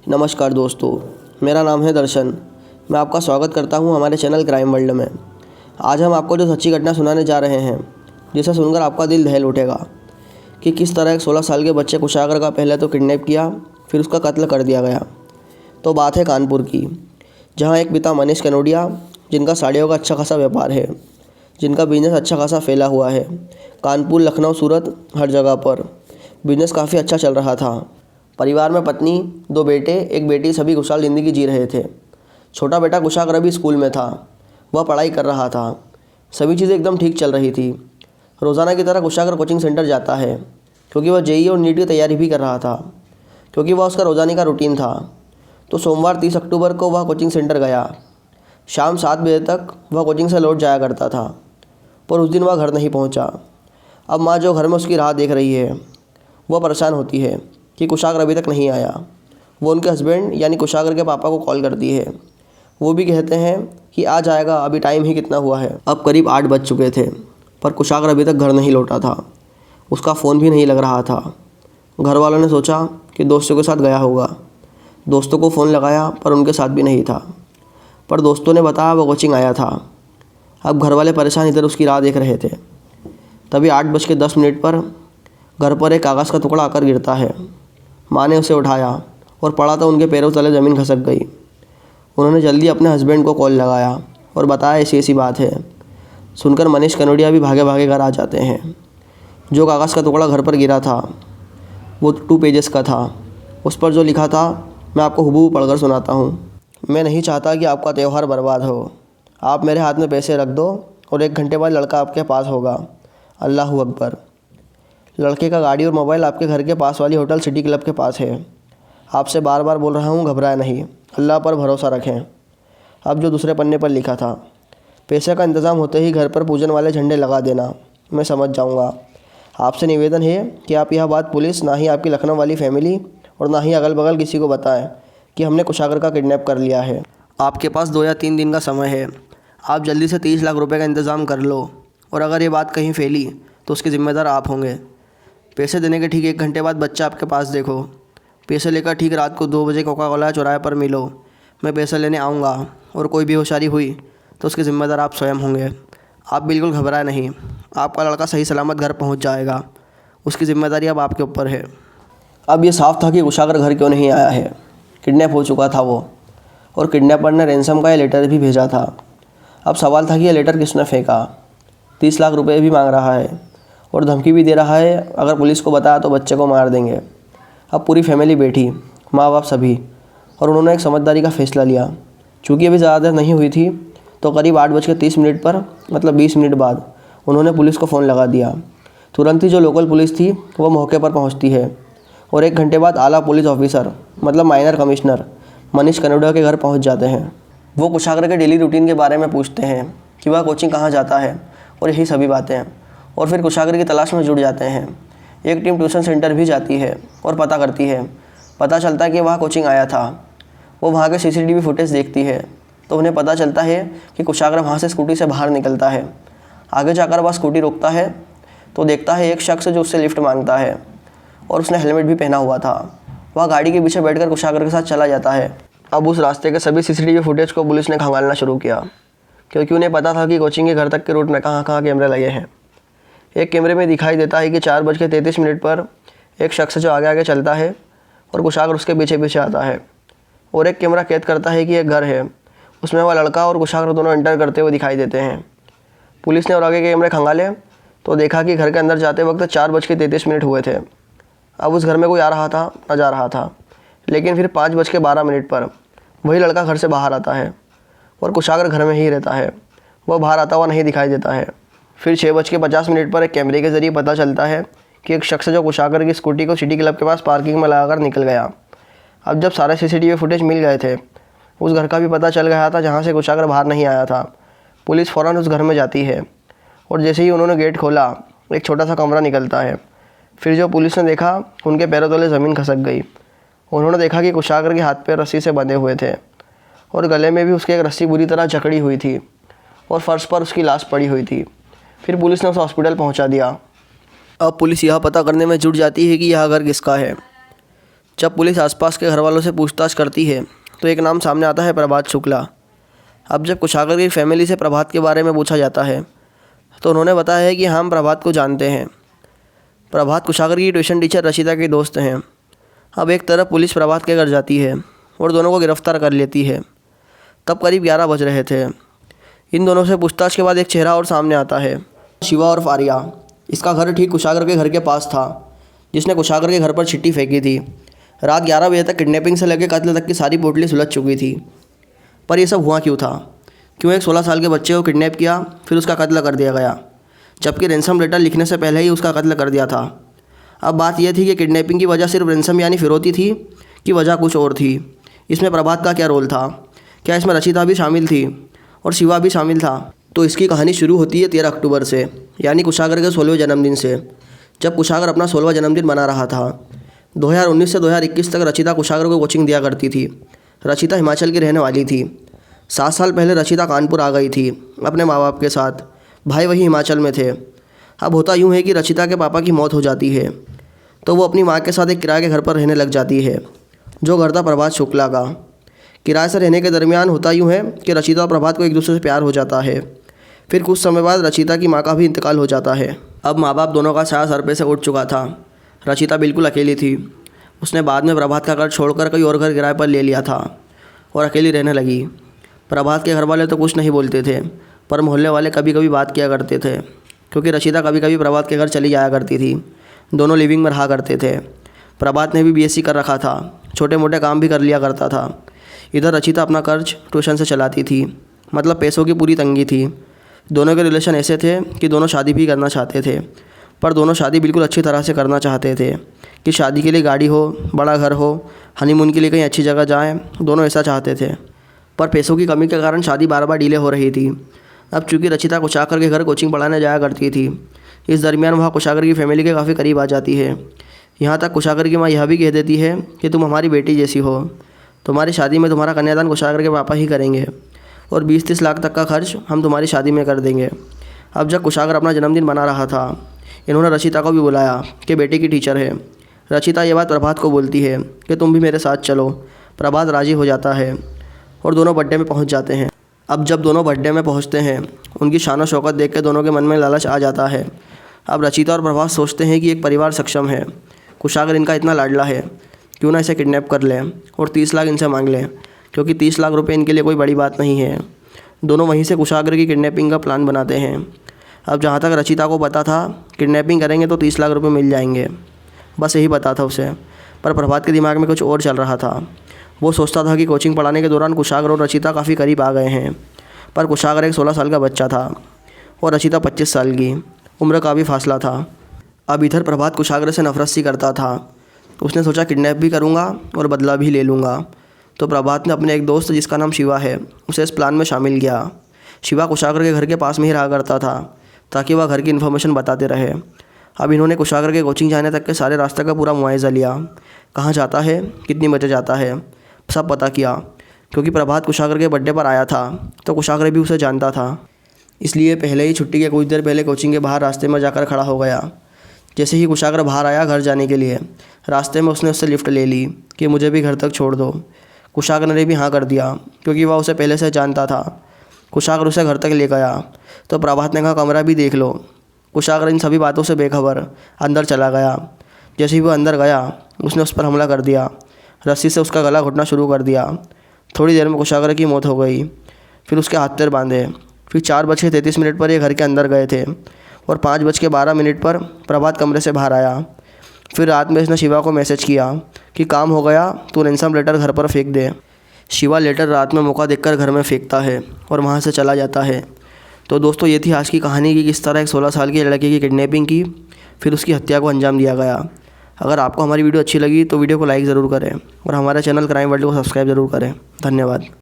नमस्कार दोस्तों, मेरा नाम है दर्शन। मैं आपका स्वागत करता हूं हमारे चैनल क्राइम वर्ल्ड में। आज हम आपको जो सच्ची घटना सुनाने जा रहे हैं, जिसे सुनकर आपका दिल दहल उठेगा कि किस तरह एक 16 साल के बच्चे कुशागर का पहले तो किडनैप किया, फिर उसका कत्ल कर दिया गया। तो बात है कानपुर की, जहाँ एक पिता मनीष कनोडिया, जिनका साड़ियों का अच्छा खासा व्यापार है, जिनका बिजनेस अच्छा खासा फैला हुआ है। कानपुर, लखनऊ, सूरत, हर जगह पर बिजनेस काफ़ी अच्छा चल रहा था। परिवार में पत्नी, 2 बेटे, 1 बेटी, सभी खुशहाल ज़िंदगी जी रहे थे। छोटा बेटा कुशागर अभी स्कूल में था, वह पढ़ाई कर रहा था। सभी चीज़ें एकदम ठीक चल रही थी। रोज़ाना की तरह कुशागर कोचिंग सेंटर जाता है, क्योंकि वह जेईई और नीट की तैयारी भी कर रहा था, क्योंकि वह उसका रोज़ाना का रूटीन था। तो सोमवार 30 अक्टूबर को वह कोचिंग सेंटर गया। शाम 7 बजे तक वह कोचिंग से लौट जाया करता था, पर उस दिन वह घर नहीं पहुंचा। अब माँ, जो घर में उसकी राह देख रही है, वह परेशान होती है कि कुशागर अभी तक नहीं आया। वो उनके हस्बैंड यानी कुशागर के पापा को कॉल करती है। वो भी कहते हैं कि आ जाएगा, अभी टाइम ही कितना हुआ है। अब करीब 8 बज चुके थे, पर कुशागर अभी तक घर नहीं लौटा था। उसका फ़ोन भी नहीं लग रहा था। घर वालों ने सोचा कि दोस्तों के साथ गया होगा। दोस्तों को फ़ोन लगाया, पर उनके साथ भी नहीं था। पर दोस्तों ने बताया वो कोचिंग आया था। अब घर वाले परेशान इधर उसकी राह देख रहे थे। तभी 8:10 पर घर पर एक कागज़ का टुकड़ा आकर गिरता है। माँ ने उसे उठाया और पड़ा तो उनके पैरों तले ज़मीन खसक गई। उन्होंने जल्दी अपने हस्बैंड को कॉल लगाया और बताया ऐसी ऐसी बात है। सुनकर मनीष कनोडिया भी भागे भागे घर आ जाते हैं। जो कागज़ का टुकड़ा घर पर गिरा था, वो 2 पेजेस का था। उस पर जो लिखा था, मैं आपको हुबहू पढ़कर सुनाता हूँ। मैं नहीं चाहता कि आपका त्यौहार बर्बाद हो। आप मेरे हाथ में पैसे रख दो और 1 घंटे बाद लड़का आपके पास होगा। अल्लाहू अकबर। लड़के का गाड़ी और मोबाइल आपके घर के पास वाली होटल सिटी क्लब के पास है। आपसे बार बार बोल रहा हूँ, घबराए नहीं, अल्लाह पर भरोसा रखें। अब जो दूसरे पन्ने पर लिखा था, पैसे का इंतज़ाम होते ही घर पर पूजन वाले झंडे लगा देना, मैं समझ जाऊँगा। आपसे निवेदन है कि आप यह बात पुलिस, ना ही आपकी लखनऊ वाली फैमिली और ना ही अगल बगल किसी को बताएं कि हमने कुशागर का किडनैप कर लिया है। आपके पास 2 या 3 दिन का समय है। आप जल्दी से 30 लाख रुपए का इंतज़ाम कर लो, और अगर ये बात कहीं फैली तो उसके ज़िम्मेदार आप होंगे। पैसे देने के ठीक 1 घंटे बाद बच्चा आपके पास देखो। पैसे लेकर ठीक रात को 2 बजे कोका कोला चौराहे पर मिलो। मैं पैसे लेने आऊँगा, और कोई भी होशियारी हुई तो उसके ज़िम्मेदार आप स्वयं होंगे। आप बिल्कुल घबराए नहीं, आपका लड़का सही सलामत घर पहुंच जाएगा। उसकी ज़िम्मेदारी अब आपके ऊपर है। अब ये साफ था कि कुशागर घर क्यों नहीं आया है। किडनैप हो चुका था वो, और किडनैपर ने रैंसम का ये लेटर भी भेजा था। अब सवाल था कि ये लेटर किसने फेंका। 30 लाख रुपए भी मांग रहा है और धमकी भी दे रहा है, अगर पुलिस को बताया तो बच्चे को मार देंगे। अब पूरी फैमिली बैठी, माँ बाप सभी, और उन्होंने एक समझदारी का फ़ैसला लिया। चूँकि अभी ज़्यादा देर नहीं हुई थी, तो करीब 8:30 पर, मतलब 20 मिनट बाद, उन्होंने पुलिस को फ़ोन लगा दिया। तुरंत ही जो लोकल पुलिस थी वो मौके पर पहुंचती है, और 1 घंटे बाद आला पुलिस ऑफिसर, मतलब माइनर कमिश्नर मनीष कनोडिया के घर पहुंच जाते हैं। वो कुशागर के डेली रूटीन के बारे में पूछते हैं कि वह कोचिंग कहाँ जाता है, और यही सभी बातें। और फिर कुशागर की तलाश में जुट जाते हैं। एक टीम ट्यूशन सेंटर भी जाती है और पता करती है। पता चलता है कि वहाँ कोचिंग आया था। वो वहाँ के सीसीटीवी फुटेज देखती है, तो उन्हें पता चलता है कि कुशागर वहाँ से स्कूटी से बाहर निकलता है। आगे जाकर वह स्कूटी रोकता है तो देखता है एक शख्स जो उससे लिफ्ट मांगता है, और उसने हेलमेट भी पहना हुआ था। वह गाड़ी के पीछे बैठकर कुशागर के साथ चला जाता है। अब उस रास्ते के सभी सीसीटीवी फुटेज को पुलिस ने खंगालना शुरू किया, क्योंकि उन्हें पता था कि कोचिंग के घर तक के रूट में कहाँ कहाँ कैमरे लगे हैं। एक कैमरे में दिखाई देता है कि 4:33 पर एक शख्स जो आगे आगे चलता है और कुशागर उसके पीछे पीछे आता है। और एक कैमरा कैद करता है कि एक घर है, उसमें वह लड़का और कुशागर दोनों एंटर करते हुए दिखाई देते हैं। पुलिस ने और आगे के कैमरे खंगाले तो देखा कि घर के अंदर जाते वक्त 4:33 हुए थे। अब उस घर में कोई आ रहा था न जा रहा था। लेकिन फिर 5:12 पर वही लड़का घर से बाहर आता है, और कुशागर घर में ही रहता है। वह बाहर आता हुआ नहीं दिखाई देता है। फिर 6:50 पर एक कैमरे के ज़रिए पता चलता है कि एक शख्स जो कुशागर की स्कूटी को सिटी क्लब के पास पार्किंग में लगाकर निकल गया। अब जब सारे सीसीटीवी फुटेज मिल गए थे, उस घर का भी पता चल गया था जहाँ से कुशागर बाहर नहीं आया था। पुलिस फ़ौरन उस घर में जाती है, और जैसे ही उन्होंने गेट खोला, एक छोटा सा कमरा निकलता है। फिर जो पुलिस ने देखा, उनके पैरों तले ज़मीन खसक गई। उन्होंने देखा कि कुशागर के हाथ पैर रस्सी से बंधे हुए थे, और गले में भी उसकी एक रस्सी बुरी तरह जकड़ी हुई थी, और फर्श पर उसकी लाश पड़ी हुई थी। फिर पुलिस ने उसे हॉस्पिटल पहुंचा दिया। अब पुलिस यह पता करने में जुट जाती है कि यह घर किसका है। जब पुलिस आसपास के घर वालों से पूछताछ करती है तो एक नाम सामने आता है, प्रभात शुक्ला। अब जब कुशागर की फैमिली से प्रभात के बारे में पूछा जाता है तो उन्होंने बताया है कि हम प्रभात को जानते हैं। प्रभात कुशागर की ट्यूशन टीचर रचिता के दोस्त हैं। अब एक तरफ पुलिस प्रभात के घर जाती है और दोनों को गिरफ्तार कर लेती है। तब करीब 11 बज रहे थे। इन दोनों से पूछताछ के बाद एक चेहरा और सामने आता है, शिवा और आर्या। इसका घर ठीक कुशागर के घर के पास था, जिसने कुशागर के घर पर चिट्ठी फेंकी थी। रात 11 बजे तक किडनैपिंग से लेकर कत्ल तक की सारी पोटली सुलझ चुकी थी। पर यह सब हुआ क्यों था? क्यों एक 16 साल के बच्चे को किडनैप किया, फिर उसका कत्ल कर दिया गया, जबकि रैंसम लेटर लिखने से पहले ही उसका कत्ल कर दिया था। अब बात यह थी कि किडनैपिंग की वजह सिर्फ रैंसम यानी फिरौती थी कि वजह कुछ और थी। इसमें प्रभात का क्या रोल था? क्या इसमें रचिता भी शामिल थी और शिवा भी शामिल था? तो इसकी कहानी शुरू होती है 13 अक्टूबर से, यानी कुशागर के 16वें जन्मदिन से, जब कुशागर अपना 16वां जन्मदिन मना रहा था। 2019 से 2021 तक रचिता कुशागर को कोचिंग दिया करती थी। रचिता हिमाचल की रहने वाली थी। 7 साल पहले रचिता कानपुर आ गई थी अपने माँ बाप के साथ। भाई वही हिमाचल में थे। अब होता यूँ है कि रचिता के पापा की मौत हो जाती है तो वो अपनी माँ के साथ एक किराए के घर पर रहने लग जाती है, जो घर था प्रभात शुक्ला का। किराए से रहने के दरमियान होता यूँ है कि रचिता और प्रभात को एक दूसरे से प्यार हो जाता है। फिर कुछ समय बाद रचिता की माँ का भी इंतकाल हो जाता है। अब माँ बाप दोनों का साया सर पे से उठ चुका था। रचिता बिल्कुल अकेली थी। उसने बाद में प्रभात का घर छोड़कर कोई और घर किराए पर ले लिया था और अकेली रहने लगी। प्रभात के घर वाले तो कुछ नहीं बोलते थे, पर मोहल्ले वाले कभी कभी बात किया करते थे, क्योंकि रचिता कभी कभी प्रभात के घर चली जाया करती थी। दोनों लिविंग में रहा करते थे। प्रभात ने भी बीएससी कर रखा था, छोटे मोटे काम भी कर लिया करता था। इधर रचिता अपना कर्ज ट्यूशन से चलाती थी, मतलब पैसों की पूरी तंगी थी। दोनों के रिलेशन ऐसे थे कि दोनों शादी भी करना चाहते थे, पर दोनों शादी बिल्कुल अच्छी तरह से करना चाहते थे कि शादी के लिए गाड़ी हो, बड़ा घर हो, हनीमून के लिए कहीं अच्छी जगह जाएं। दोनों ऐसा चाहते थे, पर पैसों की कमी के कारण शादी बार बार डिले हो रही थी। अब चूँकि रचिता कुशागर के घर कोचिंग पढ़ाने जाया करती थी, इस दरमियान वहाँ कुशागर की फैमिली के काफ़ी करीब आ जाती है। यहाँ तक कुशागर की माँ यह भी कह देती है कि तुम हमारी बेटी जैसी हो, तुम्हारी शादी में तुम्हारा कन्यादान कुशागर के पापा ही करेंगे और 20-30 लाख तक का खर्च हम तुम्हारी शादी में कर देंगे। अब जब कुशागर अपना जन्मदिन मना रहा था, इन्होंने रचिता को भी बुलाया कि बेटे की टीचर है। रचिता ये बात प्रभात को बोलती है कि तुम भी मेरे साथ चलो। प्रभात राज़ी हो जाता है और दोनों बर्थडे में पहुंच जाते हैं। अब जब दोनों बर्थडे में पहुंचते हैं, उनकी शान शौकत देख के दोनों के मन में लालच आ जाता है। अब रचिता और प्रभात सोचते हैं कि एक परिवार सक्षम है, कुशागर इनका इतना लाडला है, क्यों ना इसे किडनैप कर लें और 30 लाख इनसे मांग लें, क्योंकि 30 लाख रुपए इनके लिए कोई बड़ी बात नहीं है। दोनों वहीं से कुशागर की किडनैपिंग का प्लान बनाते हैं। अब जहाँ तक रचिता को पता था, किडनैपिंग करेंगे तो 30 लाख रुपए मिल जाएंगे, बस यही पता था उसे। पर प्रभात के दिमाग में कुछ और चल रहा था। वो सोचता था कि कोचिंग पढ़ाने के दौरान कुशागर और रचिता काफ़ी करीब आ गए हैं, पर कुशागर एक 16 साल का बच्चा था और रचिता 25 साल की। उम्र का भी फासला था। अब इधर प्रभात कुशागर से नफरत सी करता था। उसने सोचा किडनैप भी करूँगा और बदला भी ले लूँगा। तो प्रभात ने अपने एक दोस्त जिसका नाम शिवा है, उसे इस प्लान में शामिल किया। शिवा कुशागर के घर के पास में ही रहा करता था ताकि वह घर की इन्फॉर्मेशन बताते रहे। अब इन्होंने कुशागर के कोचिंग जाने तक के सारे रास्ते का पूरा मुआयजा लिया। कहाँ जाता है, कितनी बजे जाता है, सब पता किया। क्योंकि प्रभात कुशागर के बर्थडे पर आया था तो कुशागर भी उसे जानता था, इसलिए पहले ही छुट्टी के कुछ देर पहले कोचिंग के बाहर रास्ते में जाकर खड़ा हो गया। जैसे ही कुशागर बाहर आया घर जाने के लिए, रास्ते में उसने उससे लिफ्ट ले ली कि मुझे भी घर तक छोड़ दो। कुशागर ने भी हाँ कर दिया, क्योंकि वह उसे पहले से जानता था। कुशागर उसे घर तक ले गया तो प्रभात ने कहा कमरा भी देख लो। कुशागर इन सभी बातों से बेखबर अंदर चला गया। जैसे ही वह अंदर गया, उसने उस पर हमला कर दिया। रस्सी से उसका गला घुटना शुरू कर दिया। थोड़ी देर में कुशागर की मौत हो गई। फिर उसके हाथ पैर बांधे। फिर 4:33 पर ये घर के अंदर गए थे और 5:12 पर प्रभात कमरे से बाहर आया। फिर रात में इसने शिवा को मैसेज किया कि काम हो गया, तू रैंसम लेटर घर पर फेंक दे। शिवा लेटर रात में मौका देखकर घर में फेंकता है और वहाँ से चला जाता है। तो दोस्तों, ये थी आज की कहानी कि किस तरह एक 16 साल के लड़के की किडनैपिंग की, फिर उसकी हत्या को अंजाम दिया गया। अगर आपको हमारी वीडियो अच्छी लगी तो वीडियो को लाइक ज़रूर करें और हमारे चैनल क्राइम वर्ल्ड को सब्सक्राइब ज़रूर करें। धन्यवाद।